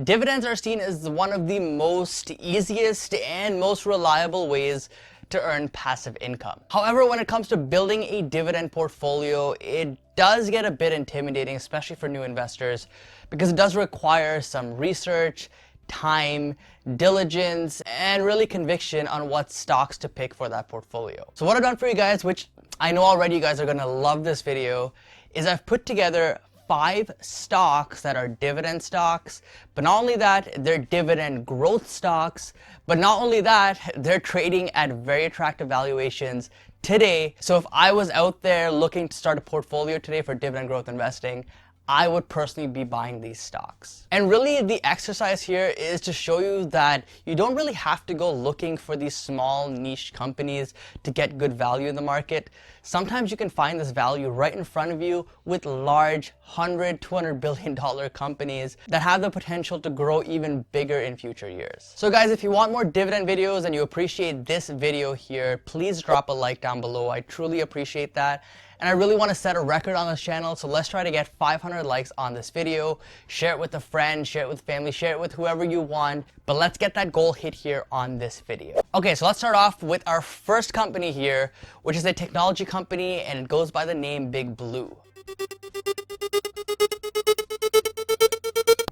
Dividends are seen as one of the most easiest and most reliable ways to earn passive income. However, when it comes to building a dividend portfolio, it does get a bit intimidating, especially for new investors, because it does require some research, time, diligence, and really conviction on what stocks to pick for that portfolio. So what I've done for you guys, which I know already you guys are gonna love this video, is I've put together 5 stocks that are dividend stocks, but not only that, they're dividend growth stocks, but not only that, they're trading at very attractive valuations today. So if I was out there looking to start a portfolio today for dividend growth investing, I would personally be buying these stocks. And really the exercise here is to show you that you don't really have to go looking for these small niche companies to get good value in the market. Sometimes you can find this value right in front of you with large $100-200 billion companies that have the potential to grow even bigger in future years. So guys, if you want more dividend videos and you appreciate this video here, please drop a like down below. I truly appreciate that. And I really want to set a record on this channel, so let's try to get 500 likes on this video. Share it with a friend, share it with family, share it with whoever you want, but let's get that goal hit here on this video. Okay, so let's start off with our first company here, which is a technology company, and it goes by the name Big Blue.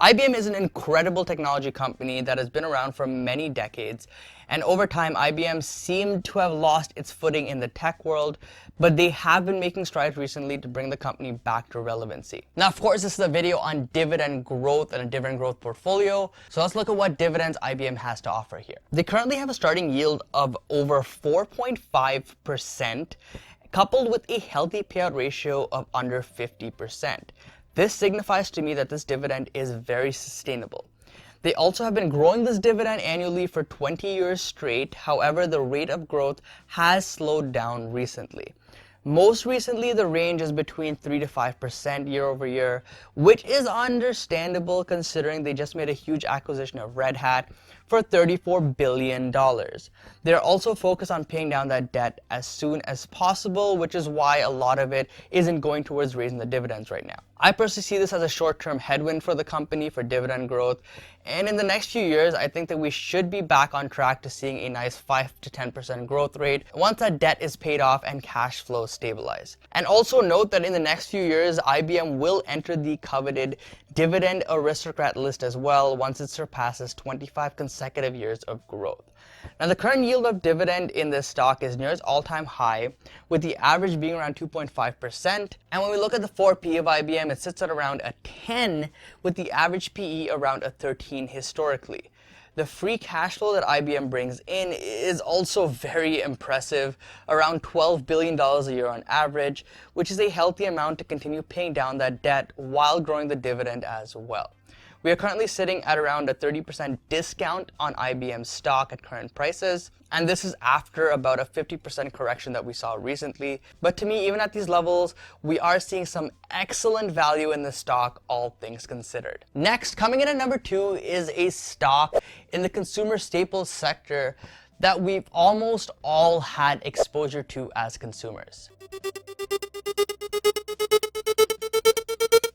IBM is an incredible technology company that has been around for many decades, and over time IBM seemed to have lost its footing in the tech world, but they have been making strides recently to bring the company back to relevancy. Now, of course, this is a video on dividend growth and a dividend growth portfolio, so let's look at what dividends IBM has to offer here. They currently have a starting yield of over 4.5%, coupled with a healthy payout ratio of under 50%. This signifies to me that this dividend is very sustainable. They also have been growing this dividend annually for 20 years straight. However, the rate of growth has slowed down recently. Most recently, the range is between 3 to 5% year over year, which is understandable considering they just made a huge acquisition of Red Hat for $34 billion. They're also focused on paying down that debt as soon as possible, which is why a lot of it isn't going towards raising the dividends right now. I personally see this as a short-term headwind for the company for dividend growth, and in the next few years, I think that we should be back on track to seeing a nice 5 to 10% growth rate once that debt is paid off and cash flow stabilize. And also note that in the next few years, IBM will enter the coveted Dividend Aristocrat list as well once it surpasses 25 consecutive years of growth. Now, the current yield of dividend in this stock is near its all-time high, with the average being around 2.5%. And when we look at the 4P of IBM, it sits at around a 10, with the average PE around a 13 historically. The free cash flow that IBM brings in is also very impressive, around $12 billion a year on average, which is a healthy amount to continue paying down that debt while growing the dividend as well. We are currently sitting at around a 30% discount on IBM stock at current prices, and this is after about a 50% correction that we saw recently. But to me, even at these levels, we are seeing some excellent value in the stock, all things considered. Next, coming in at number 2 is a stock in the consumer staples sector that we've almost all had exposure to as consumers.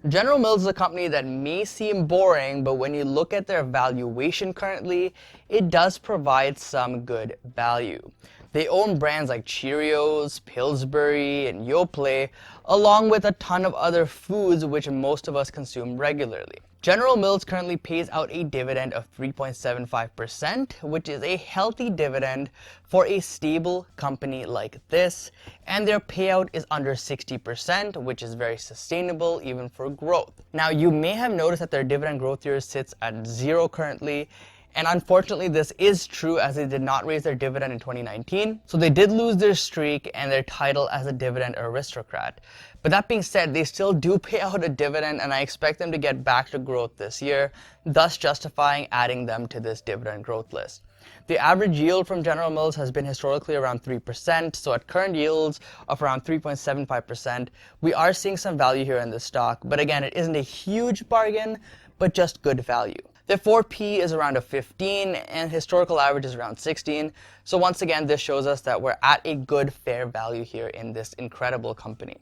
General Mills is a company that may seem boring, but when you look at their valuation currently, it does provide some good value. They own brands like Cheerios, Pillsbury, and Yoplait, along with a ton of other foods which most of us consume regularly. General Mills currently pays out a dividend of 3.75%, which is a healthy dividend for a stable company like this, and their payout is under 60%, which is very sustainable even for growth. Now, you may have noticed that their dividend growth year sits at 0 currently, and unfortunately this is true as they did not raise their dividend in 2019, so they did lose their streak and their title as a dividend aristocrat. But that being said, they still do pay out a dividend, and I expect them to get back to growth this year, thus justifying adding them to this dividend growth list. The average yield from General Mills has been historically around 3%, so at current yields of around 3.75%, we are seeing some value here in this stock, but again, it isn't a huge bargain, but just good value. Their 4P is around a 15 and historical average is around 16. So once again, this shows us that we're at a good fair value here in this incredible company.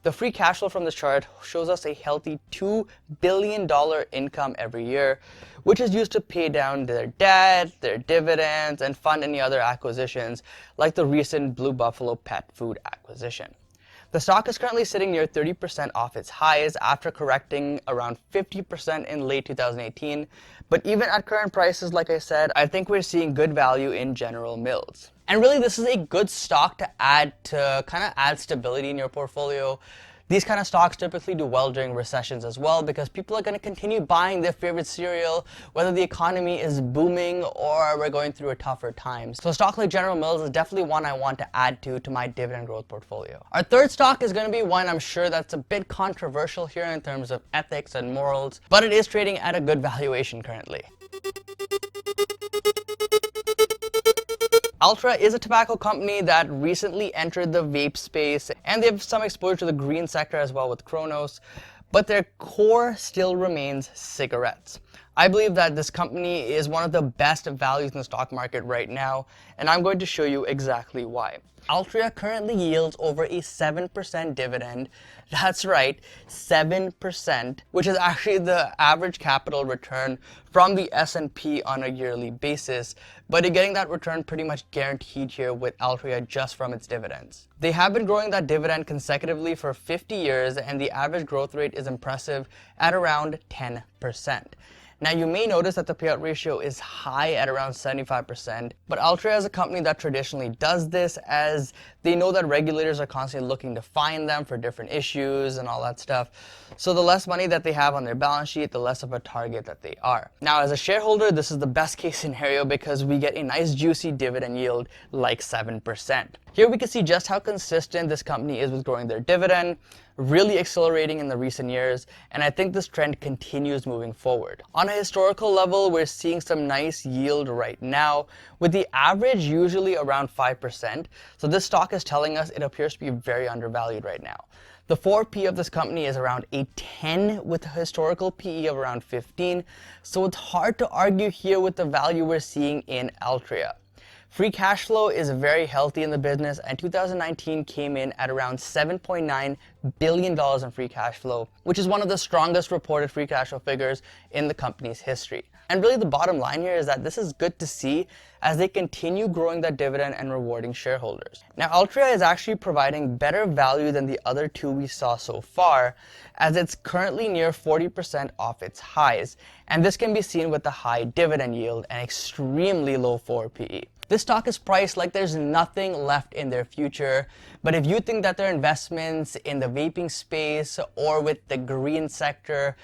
The free cash flow from this chart shows us a healthy $2 billion income every year, which is used to pay down their debt, their dividends, and fund any other acquisitions like the recent Blue Buffalo pet food acquisition. The stock is currently sitting near 30% off its highs after correcting around 50% in late 2018. But even at current prices, like I said, I think we're seeing good value in General Mills. And really, this is a good stock to kind of add stability in your portfolio. These kind of stocks typically do well during recessions as well because people are going to continue buying their favorite cereal whether the economy is booming or we're going through a tougher time. So a stock like General Mills is definitely one I want to add to my dividend growth portfolio. Our third stock is going to be one I'm sure that's a bit controversial here in terms of ethics and morals, but it is trading at a good valuation currently. Altria is a tobacco company that recently entered the vape space, and they have some exposure to the green sector as well with Cronos, but their core still remains cigarettes. I believe that this company is one of the best values in the stock market right now, and I'm going to show you exactly why. Altria currently yields over a 7% dividend. That's right, 7%, which is actually the average capital return from the S&P on a yearly basis, but you're getting that return pretty much guaranteed here with Altria just from its dividends. They have been growing that dividend consecutively for 50 years, and the average growth rate is impressive at around 10%. Now, you may notice that the payout ratio is high at around 75%, but Altria is a company that traditionally does this as they know that regulators are constantly looking to fine them for different issues and all that stuff. So the less money that they have on their balance sheet, the less of a target that they are. Now, as a shareholder, this is the best case scenario because we get a nice juicy dividend yield like 7%. Here we can see just how consistent this company is with growing their dividend, really accelerating in the recent years, and I think this trend continues moving forward. On a historical level, we're seeing some nice yield right now, with the average usually around 5%, so this stock is telling us it appears to be very undervalued right now. The 4P of this company is around a 10 with a historical PE of around 15, so it's hard to argue here with the value we're seeing in Altria. Free cash flow is very healthy in the business, and 2019 came in at around $7.9 billion in free cash flow, which is one of the strongest reported free cash flow figures in the company's history. And really the bottom line here is that this is good to see as they continue growing that dividend and rewarding shareholders. Now, Altria is actually providing better value than the other two we saw so far, as it's currently near 40% off its highs, and this can be seen with the high dividend yield and extremely low 4 PE. This stock is priced like there's nothing left in their future, but if you think that their investments in the vaping space or with the green sector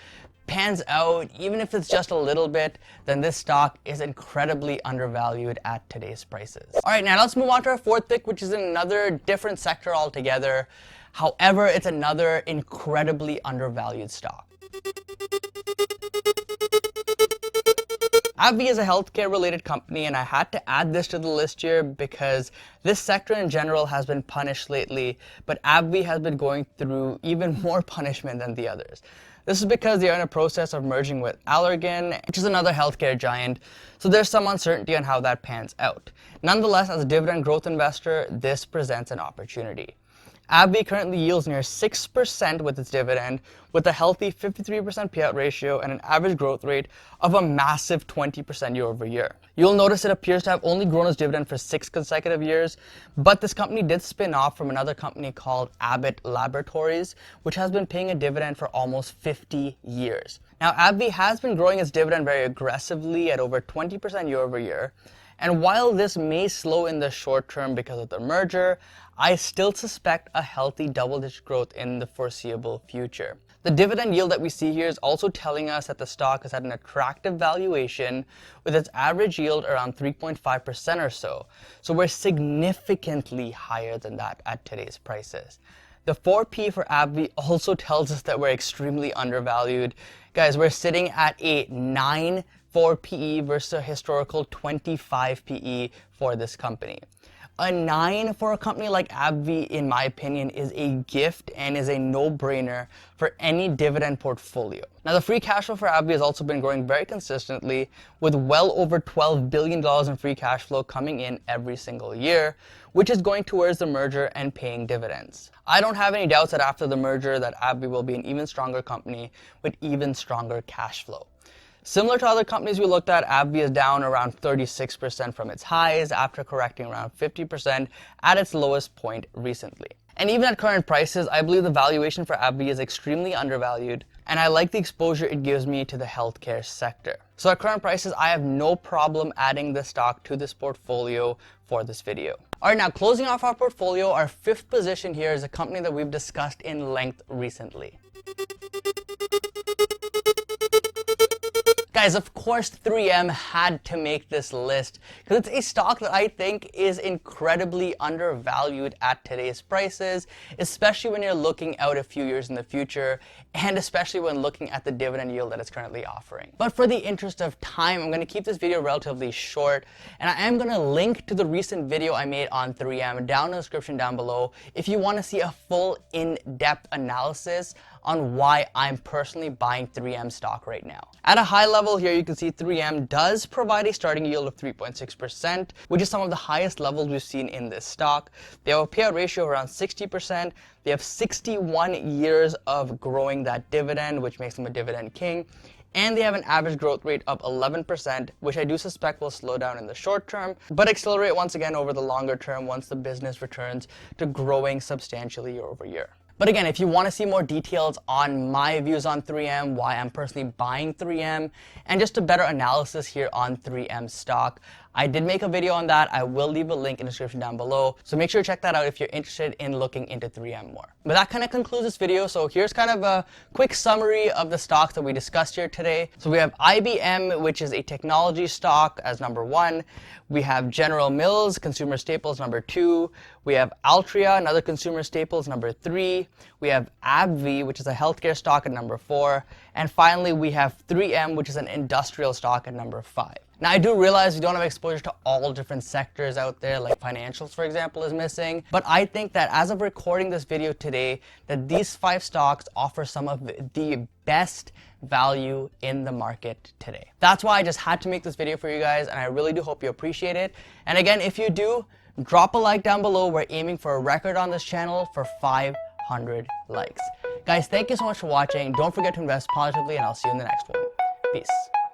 pans out, even if it's just a little bit, then this stock is incredibly undervalued at today's prices. All right, now let's move on to our fourth pick, which is in another different sector altogether. However, it's another incredibly undervalued stock. AbbVie is a healthcare related company, and I had to add this to the list here because this sector in general has been punished lately, but AbbVie has been going through even more punishment than the others. This is because they are in a process of merging with Allergan, which is another healthcare giant, so there's some uncertainty on how that pans out. Nonetheless, as a dividend growth investor, this presents an opportunity. AbbVie currently yields near 6% with its dividend, with a healthy 53% payout ratio and an average growth rate of a massive 20% year over year. You'll notice it appears to have only grown its dividend for 6 consecutive years, but this company did spin off from another company called Abbott Laboratories, which has been paying a dividend for almost 50 years. Now, AbbVie has been growing its dividend very aggressively at over 20% year over year, and while this may slow in the short term because of the merger, I still suspect a healthy double-digit growth in the foreseeable future. The dividend yield that we see here is also telling us that the stock is at an attractive valuation with its average yield around 3.5% or so. So we're significantly higher than that at today's prices. The 4P for AbbVie also tells us that we're extremely undervalued. Guys, we're sitting at a 9 4 PE versus a historical 25 PE for this company. A 9 for a company like AbbVie, in my opinion, is a gift and is a no-brainer for any dividend portfolio. Now, the free cash flow for AbbVie has also been growing very consistently, with well over $12 billion in free cash flow coming in every single year, which is going towards the merger and paying dividends. I don't have any doubts that after the merger that AbbVie will be an even stronger company with even stronger cash flow. Similar to other companies we looked at, AbbVie is down around 36% from its highs after correcting around 50% at its lowest point recently. And even at current prices, I believe the valuation for AbbVie is extremely undervalued, and I like the exposure it gives me to the healthcare sector. So at current prices, I have no problem adding this stock to this portfolio for this video. Alright, now closing off our portfolio, our fifth position here is a company that we've discussed in length recently. Guys, of course 3M had to make this list because it's a stock that I think is incredibly undervalued at today's prices, especially when you're looking out a few years in the future, and especially when looking at the dividend yield that it's currently offering. But for the interest of time, I'm going to keep this video relatively short, and I am going to link to the recent video I made on 3M down in the description down below if you want to see a full in-depth analysis on why I'm personally buying 3M stock right now. At a high level here, you can see 3M does provide a starting yield of 3.6%, which is some of the highest levels we've seen in this stock. They have a payout ratio of around 60%. They have 61 years of growing that dividend, which makes them a dividend king. And they have an average growth rate of 11%, which I do suspect will slow down in the short term, but accelerate once again over the longer term once the business returns to growing substantially year over year. But again, if you want to see more details on my views on 3M, why I'm personally buying 3M, and just a better analysis here on 3M stock, I did make a video on that. I will leave a link in the description down below. So make sure to check that out if you're interested in looking into 3M more. But that kind of concludes this video. So here's kind of a quick summary of the stocks that we discussed here today. So we have IBM, which is a technology stock, as number 1. We have General Mills, consumer staples, number 2. We have Altria, another consumer staples, number 3. We have AbbVie, which is a healthcare stock, at number 4. And finally, we have 3M, which is an industrial stock, at number 5. Now, I do realize we don't have exposure to all different sectors out there, like financials, for example, is missing. But I think that as of recording this video today, that these 5 stocks offer some of the best value in the market today. That's why I just had to make this video for you guys, and I really do hope you appreciate it. And again, if you do, drop a like down below. We're aiming for a record on this channel for 500 likes. Guys, thank you so much for watching. Don't forget to invest positively, and I'll see you in the next one. Peace.